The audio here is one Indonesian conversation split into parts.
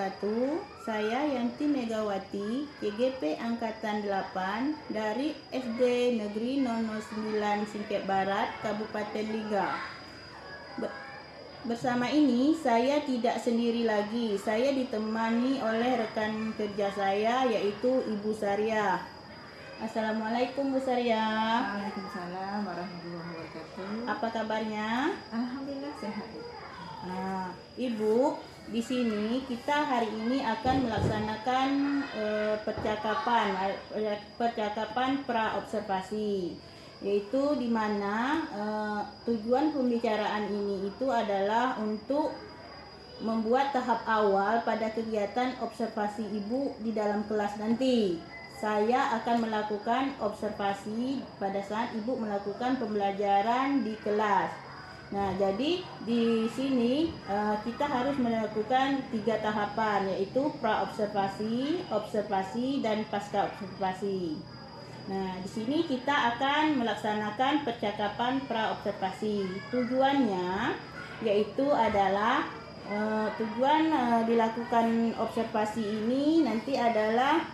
wabarakatuh. Saya Yanti Megawati, KGP Angkatan 8 dari SD Negeri 009 Singkep Barat, Kabupaten Liga. Bersama ini saya tidak sendiri lagi. Saya ditemani oleh rekan kerja saya yaitu Ibu Saria. Assalamualaikum Bu Saria. Waalaikumsalam warahmatullahi wabarakatuh. Apa kabarnya? Alhamdulillah sehat. Nah, Ibu, di sini kita hari ini akan melaksanakan percakapan pra-observasi, yaitu di mana tujuan pembicaraan ini itu adalah untuk membuat tahap awal pada kegiatan observasi Ibu di dalam kelas nanti. Saya akan melakukan observasi pada saat Ibu melakukan pembelajaran di kelas. Nah, jadi di sini kita harus melakukan 3 tahapan, yaitu pra-observasi, observasi, dan pasca observasi. Nah, di sini kita akan melaksanakan percakapan pra-observasi. Tujuannya yaitu adalah tujuan dilakukan observasi ini nanti adalah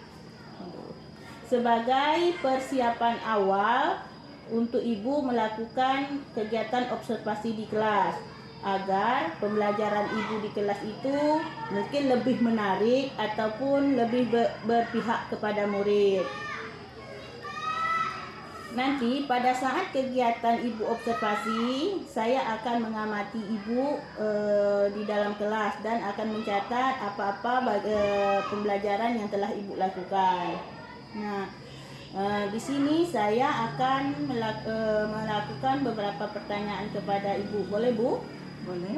sebagai persiapan awal untuk Ibu melakukan kegiatan observasi di kelas, agar pembelajaran Ibu di kelas itu mungkin lebih menarik ataupun lebih berpihak kepada murid. Nanti pada saat kegiatan Ibu observasi, saya akan mengamati Ibu di dalam kelas dan akan mencatat apa-apa pembelajaran yang telah Ibu lakukan. Nah, di sini saya akan melakukan beberapa pertanyaan kepada Ibu. Boleh, Bu? Boleh.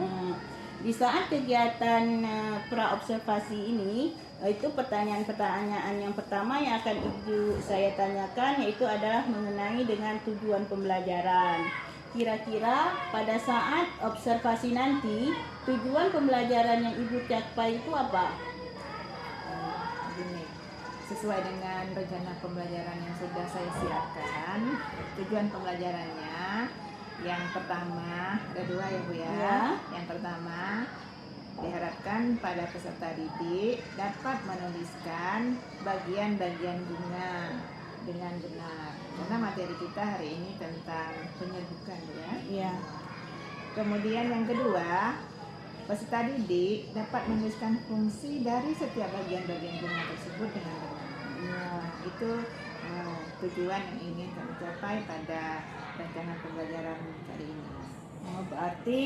Di saat kegiatan pra-observasi ini, itu pertanyaan-pertanyaan yang pertama yang akan Ibu saya tanyakan yaitu adalah mengenai dengan tujuan pembelajaran. Kira-kira pada saat observasi nanti, tujuan pembelajaran yang Ibu capai itu apa? Gini, sesuai dengan rencana pembelajaran yang sudah saya siapkan, tujuan pembelajarannya yang pertama ada 2 ya Bu ya. Ya. Yang pertama, diharapkan pada peserta didik dapat menuliskan bagian-bagian bunga dengan benar, karena materi kita hari ini tentang penyerbukan Bu ya. Iya. Kemudian yang kedua, peserta didik dapat menuliskan fungsi dari setiap bagian-bagian bunga tersebut dengan benar. Nah, itu tujuan yang ingin kami capai pada rencana pembelajaran kali ini. Berarti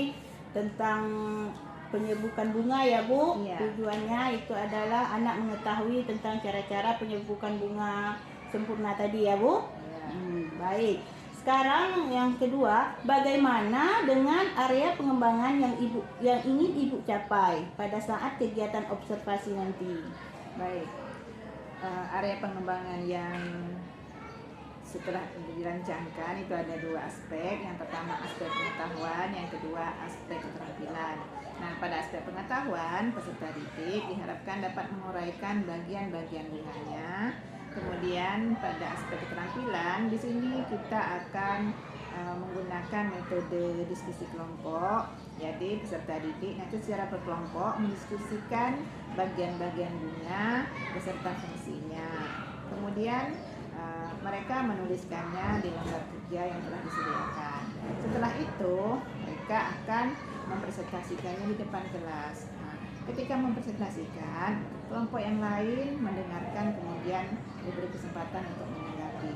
tentang penyerbukan bunga ya Bu. Iya. Tujuannya itu adalah anak mengetahui tentang cara-cara penyerbukan bunga sempurna tadi ya Bu. Ya. Baik. Sekarang yang kedua, bagaimana dengan area pengembangan yang ingin Ibu capai pada saat kegiatan observasi nanti? Baik. Area pengembangan yang setelah dirancangkan itu ada 2 aspek. Yang pertama aspek pengetahuan, yang kedua aspek keterampilan. Nah, pada aspek pengetahuan, peserta didik diharapkan dapat menguraikan bagian-bagian bunganya. Kemudian pada aspek keterampilan, di sini kita akan menggunakan metode diskusi kelompok. Jadi peserta didik nanti secara berkelompok mendiskusikan bagian-bagian bunga beserta fungsinya. Kemudian mereka menuliskannya di lembar kerja yang telah disediakan. Setelah itu mereka akan mempresentasikannya di depan kelas. Ketika mempresentasikan, kelompok yang lain mendengarkan, kemudian diberi kesempatan untuk menanggapi.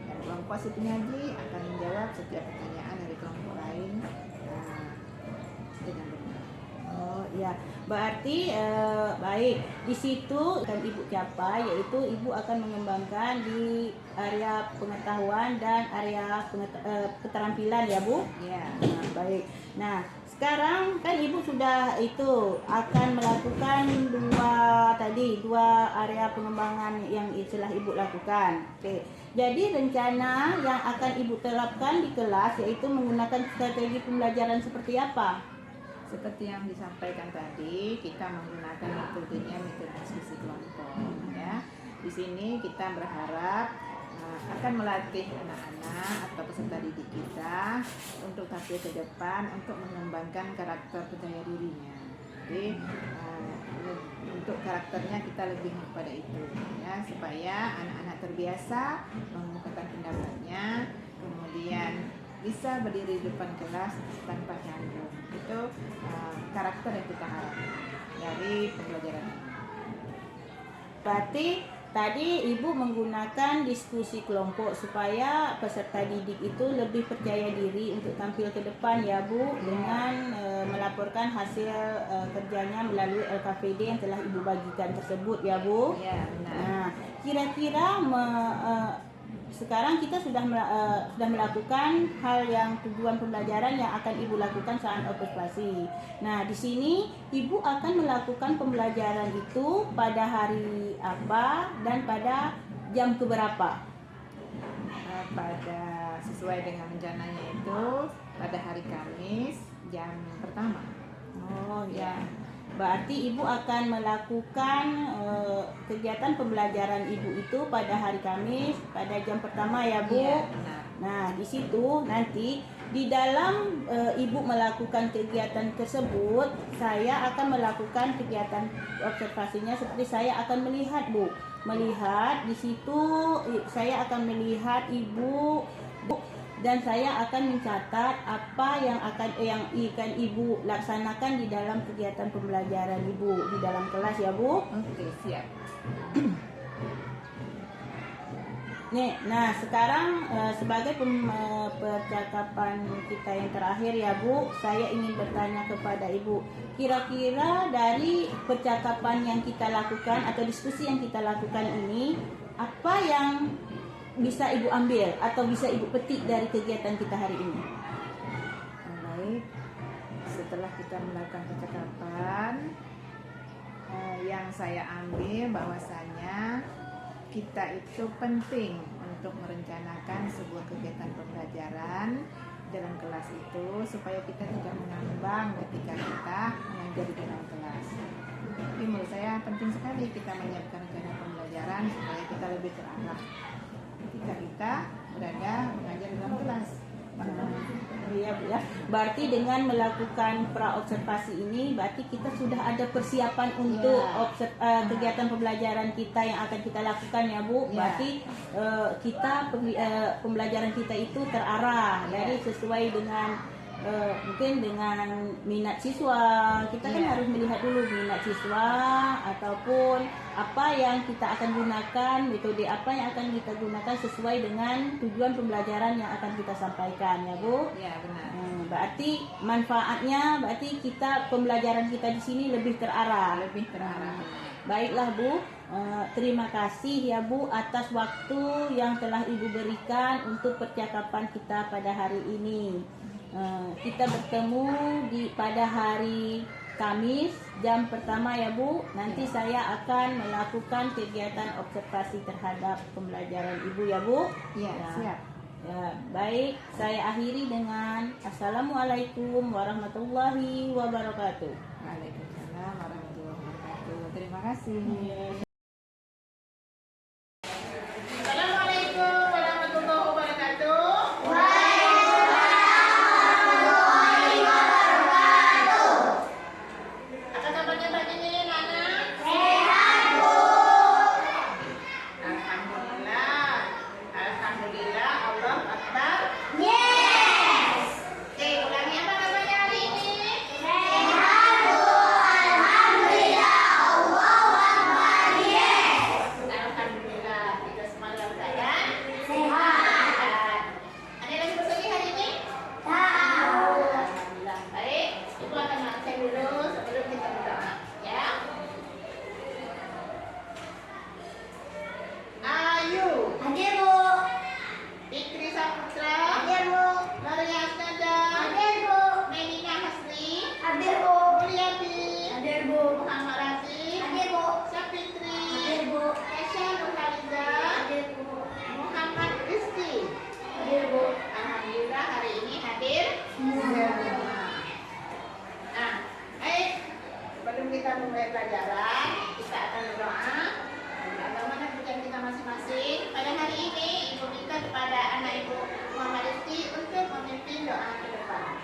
Dan kelompok si penyaji akan menjawab setiap pertanyaan dari kelompok lain dengan benar. Oh ya, berarti baik. Di situ akan Ibu capai yaitu Ibu akan mengembangkan di area pengetahuan dan area keterampilan ya Bu. Ya. Nah, baik. Nah, sekarang kan Ibu sudah itu akan melakukan 2 area pengembangan yang telah Ibu lakukan. Oke. Jadi rencana yang akan Ibu terapkan di kelas yaitu menggunakan strategi pembelajaran seperti apa? Seperti yang disampaikan tadi, kita menggunakan metodenya metode diskusi kelompok. Ya. Di sini kita berharap akan melatih anak-anak atau peserta didik kita untuk tampil ke depan untuk mengembangkan karakter percaya dirinya. Jadi untuk karakternya kita lebih kepada itu ya, supaya anak-anak terbiasa mengemukakan pendapatnya, kemudian bisa berdiri di depan kelas tanpa canggung. Itu karakter yang kita harapkan dari pembelajaran ini. Berarti tadi Ibu menggunakan diskusi kelompok supaya peserta didik itu lebih percaya diri untuk tampil ke depan ya Bu, dengan melaporkan hasil kerjanya melalui LKPD yang telah Ibu bagikan tersebut ya Bu. Ya, benar. Nah, kira-kira sekarang kita sudah melakukan hal yang tujuan pembelajaran yang akan Ibu lakukan saat observasi. Nah, di sini Ibu akan melakukan pembelajaran itu pada hari apa dan pada jam keberapa? Pada sesuai dengan rencananya itu pada hari Kamis jam pertama. Oh ya. Berarti Ibu akan melakukan kegiatan pembelajaran Ibu itu pada hari Kamis pada jam pertama ya Bu. Iya, benar. Nah, di situ nanti di dalam Ibu melakukan kegiatan tersebut, saya akan melakukan kegiatan observasinya seperti saya akan melihat Bu. Melihat di situ saya akan melihat Ibu dan saya akan mencatat apa yang akan Ibu laksanakan di dalam kegiatan pembelajaran Ibu di dalam kelas ya Bu. Oke, siap. Nih, nah sekarang sebagai percakapan kita yang terakhir ya Bu, saya ingin bertanya kepada Ibu, kira-kira dari percakapan yang kita lakukan atau diskusi yang kita lakukan ini, apa yang bisa Ibu ambil atau bisa Ibu petik dari kegiatan kita hari ini? Baik, setelah kita melakukan percakapan, yang saya ambil bahwasanya kita itu penting untuk merencanakan sebuah kegiatan pembelajaran dalam kelas itu supaya kita tidak mengambang ketika kita mengajar di dalam kelas. Tapi menurut saya penting sekali kita menyiapkan rencana pembelajaran supaya kita lebih terarah ketika kita berada mengajar di dalam kelas. Iya Bu ya. Berarti dengan melakukan pra-observasi ini, berarti kita sudah ada persiapan untuk kegiatan pembelajaran kita yang akan kita lakukan ya Bu. Berarti pembelajaran kita itu terarah dari sesuai dengan mungkin dengan minat siswa. Kita kan harus melihat dulu minat siswa ataupun apa yang kita akan gunakan, metode apa yang akan kita gunakan sesuai dengan tujuan pembelajaran yang akan kita sampaikan ya Bu. Ya, benar. Berarti manfaatnya berarti pembelajaran kita di sini lebih terarah. Lebih terarah. Baiklah Bu, terima kasih ya Bu atas waktu yang telah Ibu berikan untuk percakapan kita pada hari ini. Kita bertemu pada hari Kamis jam pertama ya Bu. Nanti saya akan melakukan kegiatan observasi terhadap pembelajaran Ibu ya Bu. Ya, siap. Ya, baik, saya akhiri dengan Assalamualaikum warahmatullahi wabarakatuh. Waalaikumsalam warahmatullahi wabarakatuh. Terima kasih. Assalamualaikum warahmatullahi wabarakatuh. Apa kabarnya pagi ini, Nana? Sehat, Bu. Alhamdulillah. Alhamdulillah. Allah Akbar. Yes. Oke, ulangi apa kabarnya hari ini? Sehat, Bu. Alhamdulillah. Allah Akbar. Yes. Alhamdulillah. Kita semua dalam keadaan sehat. Ada yang lagi bersedih hari ini? Tahu. Alhamdulillah. Baik. Ibu akan makan dulu sebelum kita berdoa. Ya. Ayu. Hadir, Bu. Fikri Saputra. Hadir, Bu. Maria Asnada. Hadir, Bu. Melina Hasri. Hadir, Bu. Mulyati. Hadir, Bu. Muhammad Rafi. Hadir, Bu. Sapitri. Hadir, Bu. Kesha Nurhaliza. Hadir, Bu. Muhammad Rizki. Hadir, Bu. Alhamdulillah hari ini hadir Semua. Nah, baik. Sebelum kita mulai pelajaran, kita akan berdoa. Bagaimana tujuan kita masing-masing. Pada hari ini, Ibu minta kepada anak Ibu Muhammad Rizki untuk memimpin doa ke depan.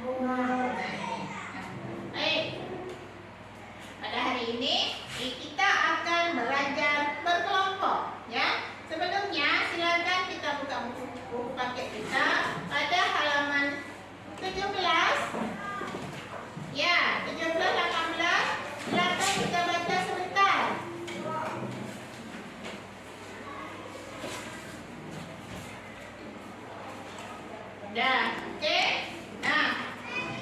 Bunga. Baik. Pada hari ini kita akan belajar berkelompok, ya. Sebelumnya silakan kita buka buku paket kita pada halaman 17. Ya, 17, 18. Silakan kita baca sebentar. Dah, oke. Nah,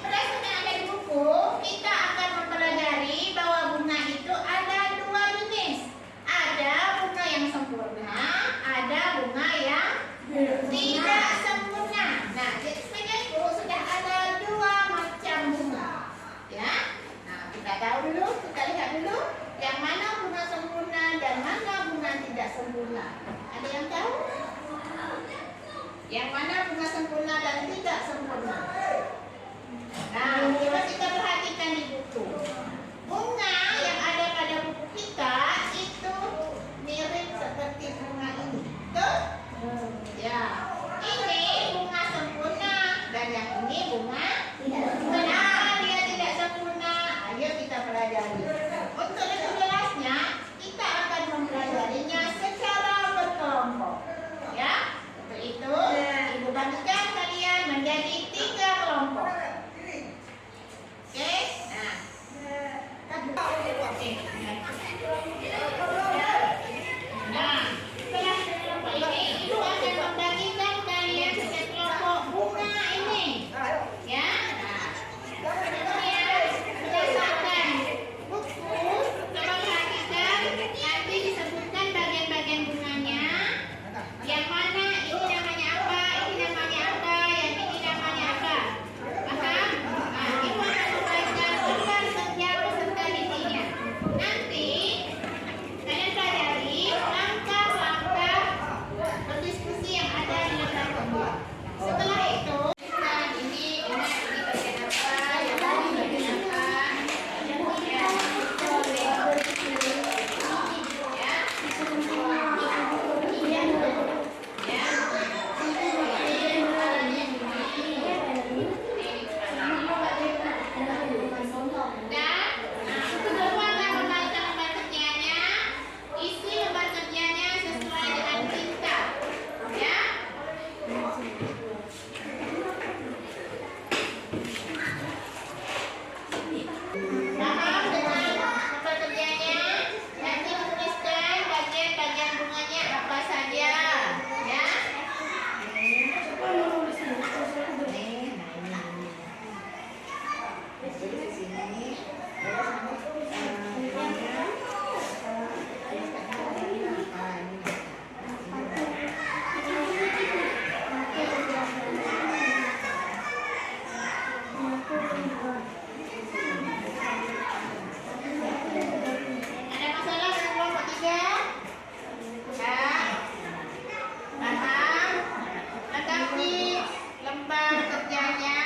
berdasarkan ada di buku, kita akan mempelajari bahwa bunga itu ada dua jenis. Ada bunga yang sempurna, ada bunga yang tidak sempurna. Nah, jadi sebenarnya itu sudah ada dua macam bunga. Ya. Nah, kita tahu dulu, kita lihat dulu yang mana bunga sempurna dan mana bunga tidak sempurna. Ada yang tahu? Yang mana bunga sempurna dan tidak sempurna? Nah, coba kita perhatikan di buku. Bunga yang ada pada buku kita itu mirip seperti bunga ini. Betul? Ya. Ini bunga sempurna dan yang ini bunga tidak sempurna. Dia tidak sempurna. Ayo kita pelajari. Untuk lebih jelasnya, kita akan mempelajarinya secara berkelompok. Ya. Untuk itu, Ibu bagikan kalian menjadi 3 kelompok. Oke? Nah. Nah, setelah kelompok ini, Ibu akan membagikan kalian ke kelompok bunga ini. Ya. Nah. Kemudian berdasarkan buku, coba perhatikan nanti disebutkan bagian-bagian bunganya. Yang mana ini namanya apa, ini namanya apa, yang ini namanya apa. Paham? Nah, Ibu akan membagikan gambar setiap peserta didinya. Nanti kalian pelajari langkah-langkah berdiskusi yang ada di lembar tersebut. Setelah itu, nah, ini bagian apa, yang ini bagian apa, yang ini ya. Isi lembar kerjanya sesuai dengan cinta, ya. Paham dengan lembar kerjanya? Nanti tuliskan bagian-bagian bunganya apa saja, ya. Ada masalah dengan kelompok 3? Ya. Paham? Lengkapi lembar kerjanya.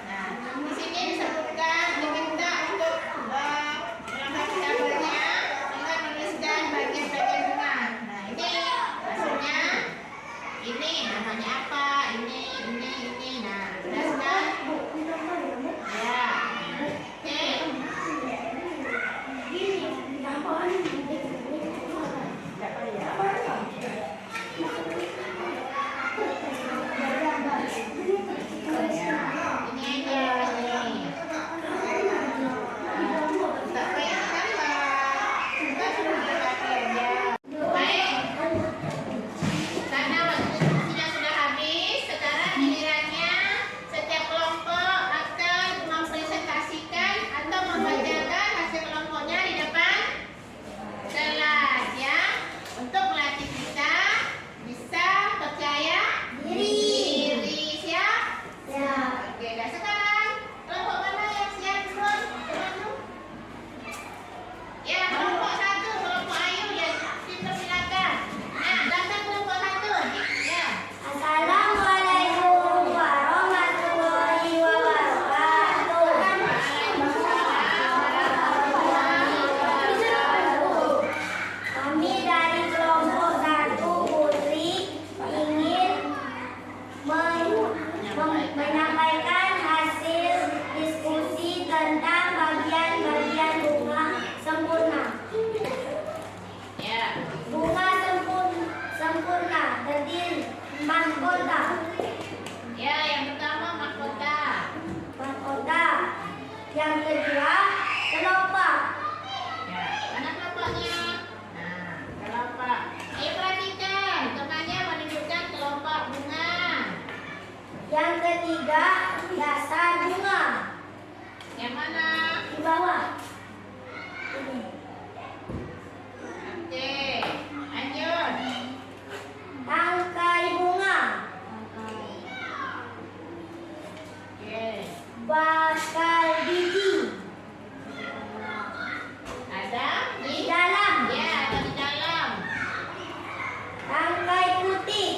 Nah, di sini disebutkan diminta untuk melengkapi tabelnya dengan menuliskan bagian-bagian bunga. Nah, ini maksudnya ini namanya apa? Ini. Nah, jelaskan. Ya. Yang kedua, kelopak. Ya, mana kelompoknya? Nah, kelompok. Ayo perhatikan, temannya menunjukkan kelompok bunga. Yang ketiga, dasar bunga. Yang mana? Di bawah. Ini. Oke, lanjut. Tangkai bunga. Oke, Bakal biji. ada Di di dalam. ya, ada di dalam. Tangkai putih.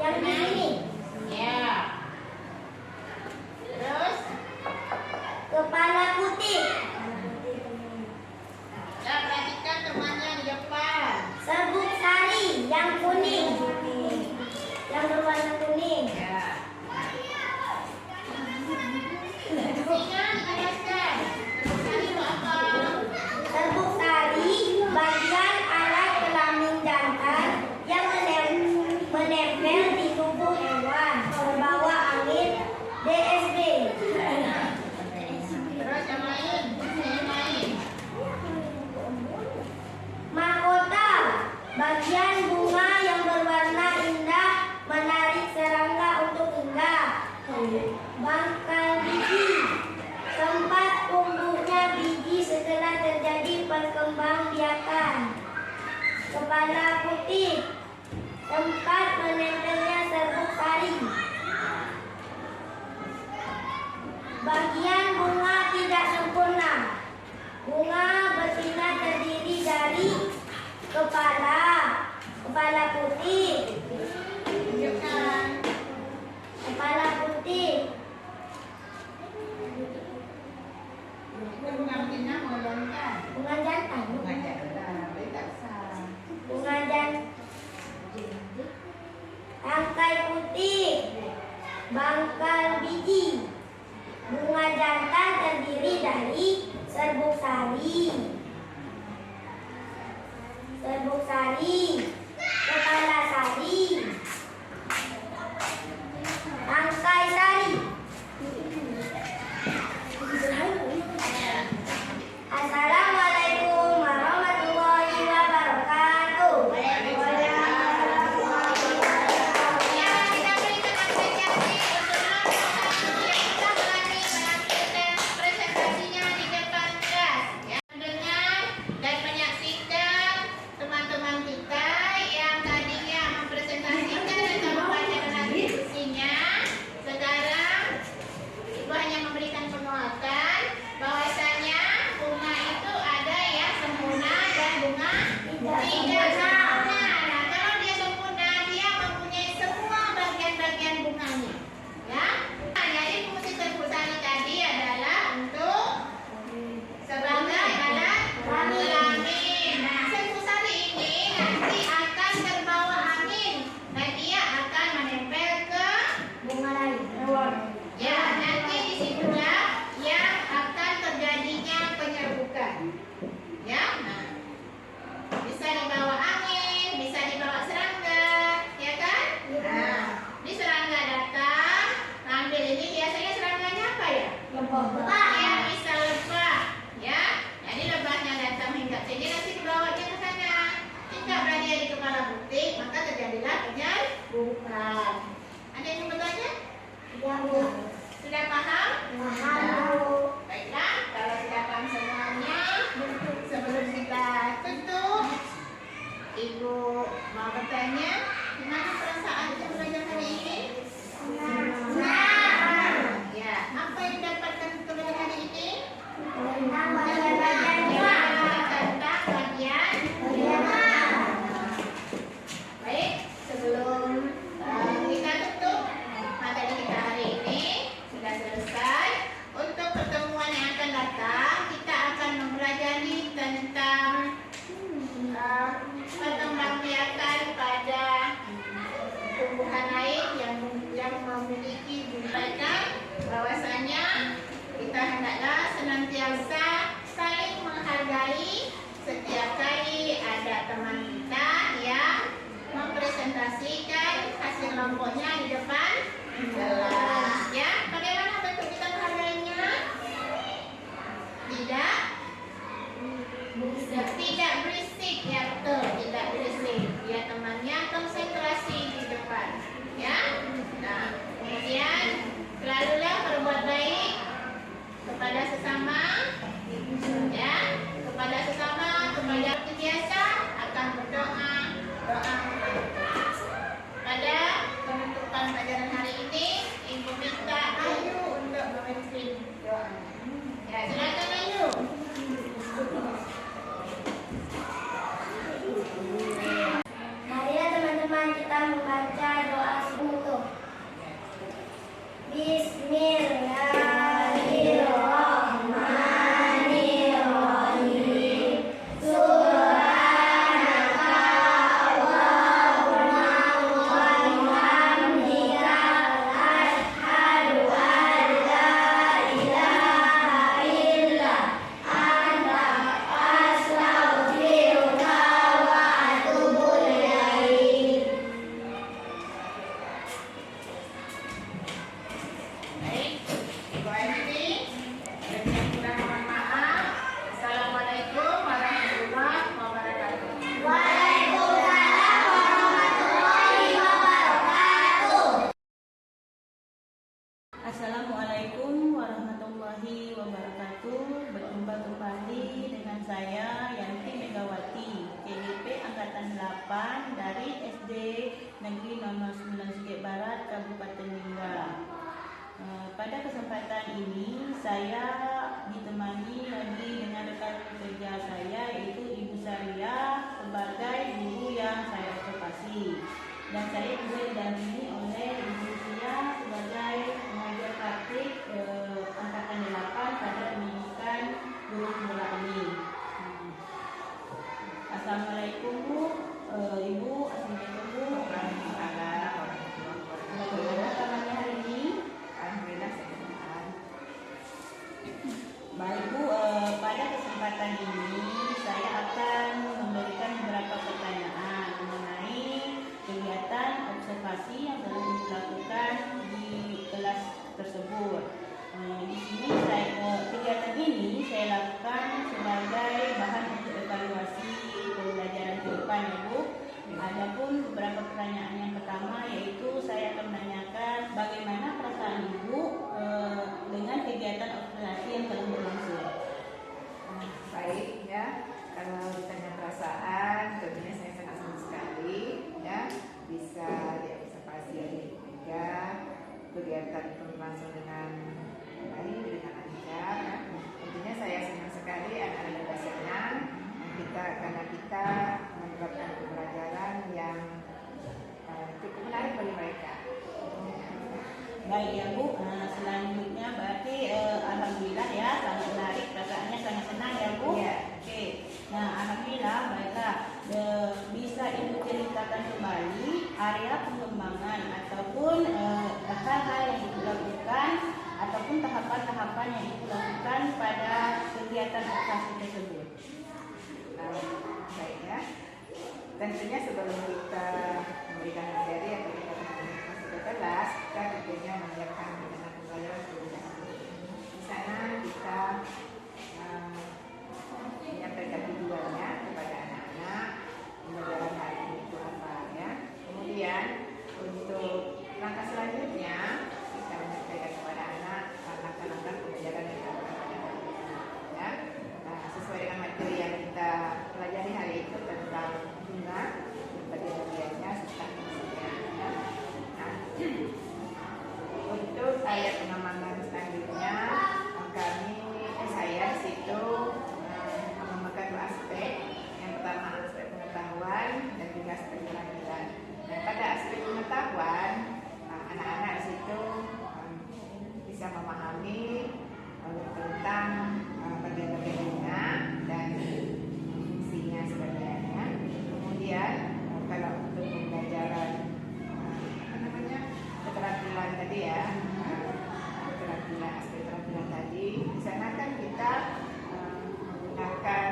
Yang di sini. Ya. Terus, Kepala putih. ya perhatikan temannya di depan. Serbuk sari yang kuning. Yang berwarna kuning. Ya. Singa dijelaskan. Tadi itu apa? Serbuk sari bagian alat kelamin jantan yang menempel di tubuh hewan terbawa angin DSD. Terus yang lain, yang lain. Mahkota bagian bunga yang berwarna indah menarik serangga untuk indah. Bangkai biji tempat tumbuhnya biji setelah terjadi perkembangbiakan. Kepala putih tempat menempelnya serbuk sari. Bagian bunga tidak sempurna. Bunga betina terdiri dari kepala putih, Tunjukkan. kepala putih, Bunga betina mengembangkan. bunga jantan, Bunga jantan, tidak usah. bunga jantan, tangkai putih, bangkal biji. Bunga jantan terdiri dari serbuk sari, kepala sari, tangkai sari. Assalamualaikum warahmatullahi wabarakatuh. Ya, kita berikan apresiasi untuk yang berani menampilkan presentasinya di depan kelas. Ya, dengar dan menyaksikan teman-teman kita yang tadinya mempresentasikan atau membaca dengan diskusinya. Sekarang Ibu hanya memberikan penguatan bahwasanya bunga itu ada yang sempurna dan bunga tidak sempurna. Nah, kalau dia sempurna, dia mempunyai semua bagian-bagian bunganya. Ya, nah, jadi fungsi serbuk sari tadi adalah untuk sebagai alat kelamin. Nah, serbuk sari ini nanti akan terbawa angin dan ia akan menempel ke Bunga lain. ya, nanti disitulah yang akan terjadinya penyerbukan. Ya, nah, bisa dibawa angin, bisa dibawa serangga, ya kan? Nah, ini serangga datang, ambil ini biasanya serangganya apa ya? Ya, bisa lebah, ya. Jadi lebahnya datang hingga sini, nanti dibawanya ke sana. Jika berada di kepala butik, maka terjadilah penyerbukan. Ada yang mau bertanya? Sudah paham? Baiklah, kalau sudah paham semuanya, sebelum kita tutup, Ibu mau bertanya, gimana perasaan Ibu belajar hari ini? Ya, apa yang dapatkan untuk belajar hari ini? Tentang bagian-bagian bunga. Tentang bagian. Baik, sebelum kita tutup materi kita hari ini sudah selesai. Untuk pertemuan yang akan datang, kita akan mempelajari tentang perkembangbiakan pada tumbuhan lain yang memiliki bukan bahwasanya kita hendaklah senantiasa saling menghargai setiap kali ada teman kita yang mempresentasikan hasil kelompoknya di depan kelas. Ya, bagaimana bentuk kita menghargainya? Assalamualaikum warahmatullahi wabarakatuh. Berjumpa kembali dengan saya Yanti Megawati, CDP Angkatan 8 dari SD Negeri 009 Sigit Barat, Kabupaten Lingga. Pada kesempatan ini saya ditemani lagi dengan rekan kerja saya, yaitu Ibu Saria sebagai guru yang saya observasi, dan saya juga didampingi oleh Ibu Sia sebagai pengajar praktik angkatan 8 pada pendidikan guru semula ini. Assalamualaikum Bu, Ibu. Assalamualaikum Bu. Bagaimana kabarnya hari ini? Alhamdulillah sehat. Baik Bu, pada kesempatan ini saya akan memberikan beberapa pertanyaan mengenai kegiatan observasi yang telah dilakukan di kelas tersebut. Di sini kegiatan ini saya lakukan sebagai bahan untuk evaluasi pembelajaran ke depan ya Bu. Adapun beberapa pertanyaan yang pertama, yaitu saya akan menanyakan bagaimana perasaan Ibu dengan kegiatan observasi yang telah berlangsung. Baik ya, kalau ditanya perasaan, tentunya saya sangat senang sekali ya bisa diobservasi oleh ibu juga, kegiatan berlangsung dengan baik, dengan lancar. Ya. Tentunya saya senang sekali, anak-anak juga senang karena kita menerapkan pembelajaran yang cukup menarik bagi mereka. Baik ya Bu, selanjutnya berarti alhamdulillah ya, sangat menarik, perasaannya sangat senang ya Bu. Iya. Oke, nah alhamdulillah baiklah, bisa Ibu ceritakan kembali area pengembangan ataupun hal-hal yang Ibu lakukan ataupun tahapan-tahapan yang Ibu lakukan pada kegiatan observasi tersebut. Baik ya. Tentunya sebelum kita memberikan materi atau kita masuk ke kelas, kita tentunya menyiapkan rencana pembelajaran terlebih dahulu. Di sana kita menyampaikan tujuannya kepada anak-anak, pembelajaran hari ini itu apa ya. Kemudian untuk langkah selanjutnya kita menyampaikan kepada anak langkah-langkah pembelajaran yang kita lakukan pada hari ini. Ya. Nah, sesuai dengan materi yang kita pelajari hari itu tentang bunga, bagian-bagiannya serta fungsinya. Ya. Nah, untuk area pengembangan selanjutnya, saya di situ mengembangkan dua aspek. Yang pertama aspek pengetahuan dan juga aspek keterampilan. Nah, pada aspek pengetahuan, anak-anak di situ bisa memahami tentang bagian-bagian bunga dan fungsinya sebagainya. Kemudian kalau untuk pembelajaran keterampilan tadi ya, keterampilan aspek keterampilan tadi, di sana kan kita menggunakan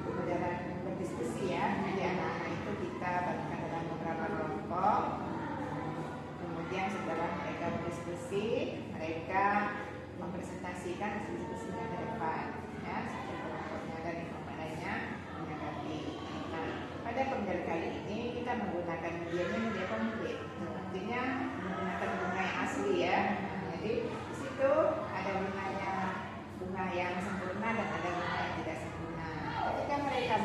pembelajaran berdiskusi ya. Jadi anak-anak itu kita bagikan dalam beberapa kelompok. Kemudian setelah mereka berdiskusi, mereka mempresentasikan diskusinya ke depan ya, satu kelompoknya dan kelompok lainnya menanggapi. Nah, pada pembelajaran kali ini kita menggunakan media konkret, artinya menggunakan bunga yang asli ya. Jadi di situ ada bunga yang sempurna dan ada bunga yang tidak sempurna. Ketika mereka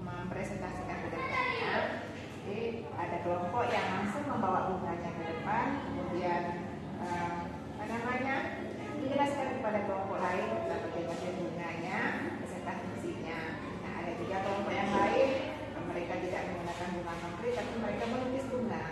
mempresentasikan ke depannya, jadi ada kelompok yang langsung membawa bunganya ke depan, kemudian dijelaskan kepada kelompok lain tentang bagian bunganya beserta fungsinya. Nah, ada juga kelompok yang lain, mereka tidak menggunakan bunga konkret, tapi mereka melukis bunga.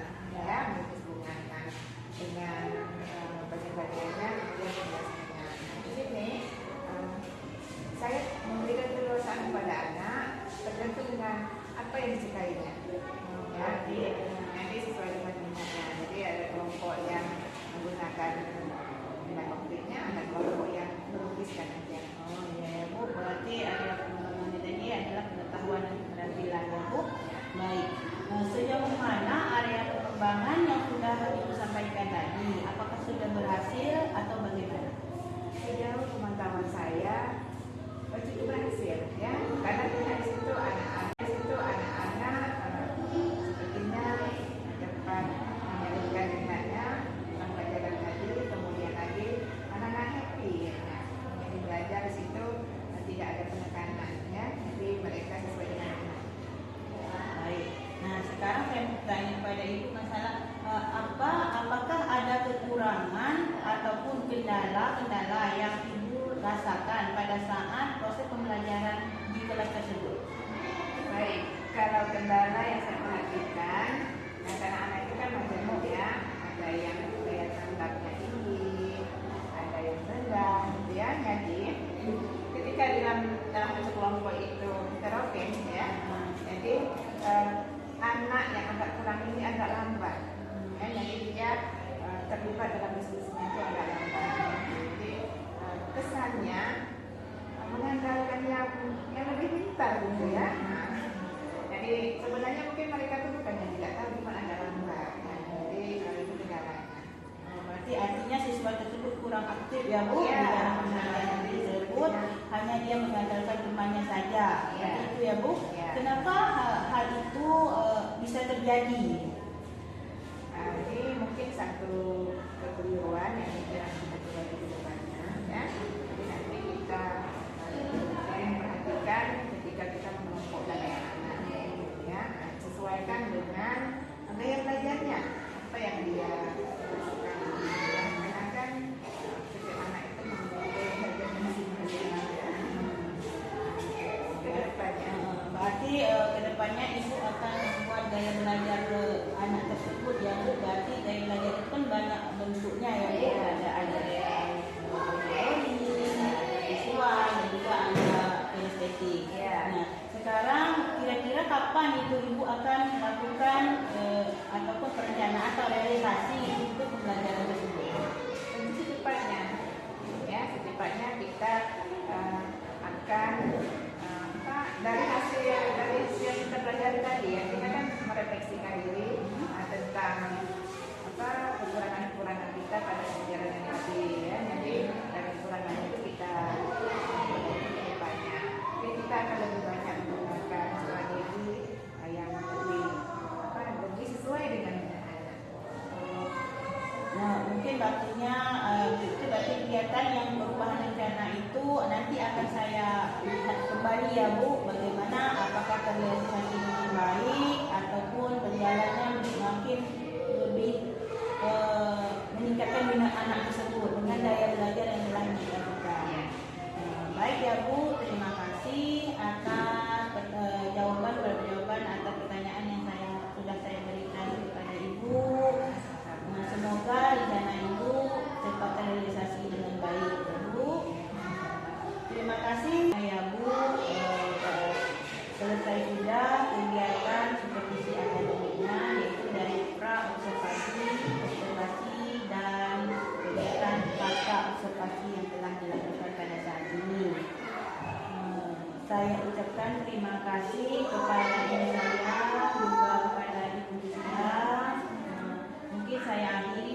kendala yang Ibu rasakan pada saat proses pembelajaran di kelas tersebut? Baik, kalau kendala yang saya perhatikan, karena anak itu kan majemuk ya, ada yang daya tanggapnya tinggi, ada yang rendah, gitu ya. Jadi ketika dalam satu kelompok itu heterogen ya, jadi anak yang agak kurang ini agak lambat, ya, jadi dia terlibat dalam diskusinya itu agak lambat. Jadi kesannya mengandalkan yang lebih pintar gitu ya. Jadi sebenarnya mungkin mereka tuh bukan yang tidak tahu cuma ada lambat. Jadi itu kendalanya. Berarti artinya siswa tersebut kurang aktif ya Bu Iya. di dalam pembelajaran tersebut, hanya dia mengandalkan temannya saja. Iya. Seperti itu ya Bu. Iya. Kenapa hal itu bisa terjadi? Ini mungkin satu kekeliruan yang kita coba di depannya ya. Jadi nanti kita perhatikan ketika kita mengelompokkan anak-anak ya, sesuaikan dengan gaya belajarnya, apa yang dia suka. Karena kan setiap anak itu memiliki belajar masing-masing ya. Kedepannya. Berarti kedepannya Ibu akan membuat gaya belajar anak tersebut yang berarti gaya belajar itu kan banyak bentuknya ya Bu. Iya. Ada visual dan juga ada kinestetik. Iya. Nah, sekarang kira-kira kapan itu Ibu akan melakukan ataupun perencanaan atau realisasi untuk pembelajaran tersebut? Tentu secepatnya, ya secepatnya kita akan dari hasil yang kita pelajari tadi ya, kita kan merefleksikan diri tentang kekurangan-kekurangan kita pada pelajaran yang tadi ya. Jadi dari kekurangan itu kita depannya, jadi kita akan lebih banyak menggunakan strategi yang lebih sesuai dengan anak. Nah, mungkin waktunya itu berarti kegiatan yang perubahan rencana itu nanti akan saya lihat kembali ya Bu, bagaimana apakah terrealisasi dengan baik ataupun perjalanannya makin lebih meningkatkan minat anak tersebut dengan daya belajar yang telah dilakukan. Baik ya Bu, terima kasih atas jawaban atas pertanyaan yang sudah saya berikan kepada Ibu. Nah, semoga rencana Ibu cepat terrealisasi dengan baik ya Bu. Terima kasih ya Bu. Selesai sudah kegiatan supervisi akademiknya, yaitu dari observasi dan kegiatan pasca observasi yang telah dilakukan pada saat ini. Saya ucapkan terima kasih kepada ibu saya juga kepada ibu saya. Mungkin saya akhiri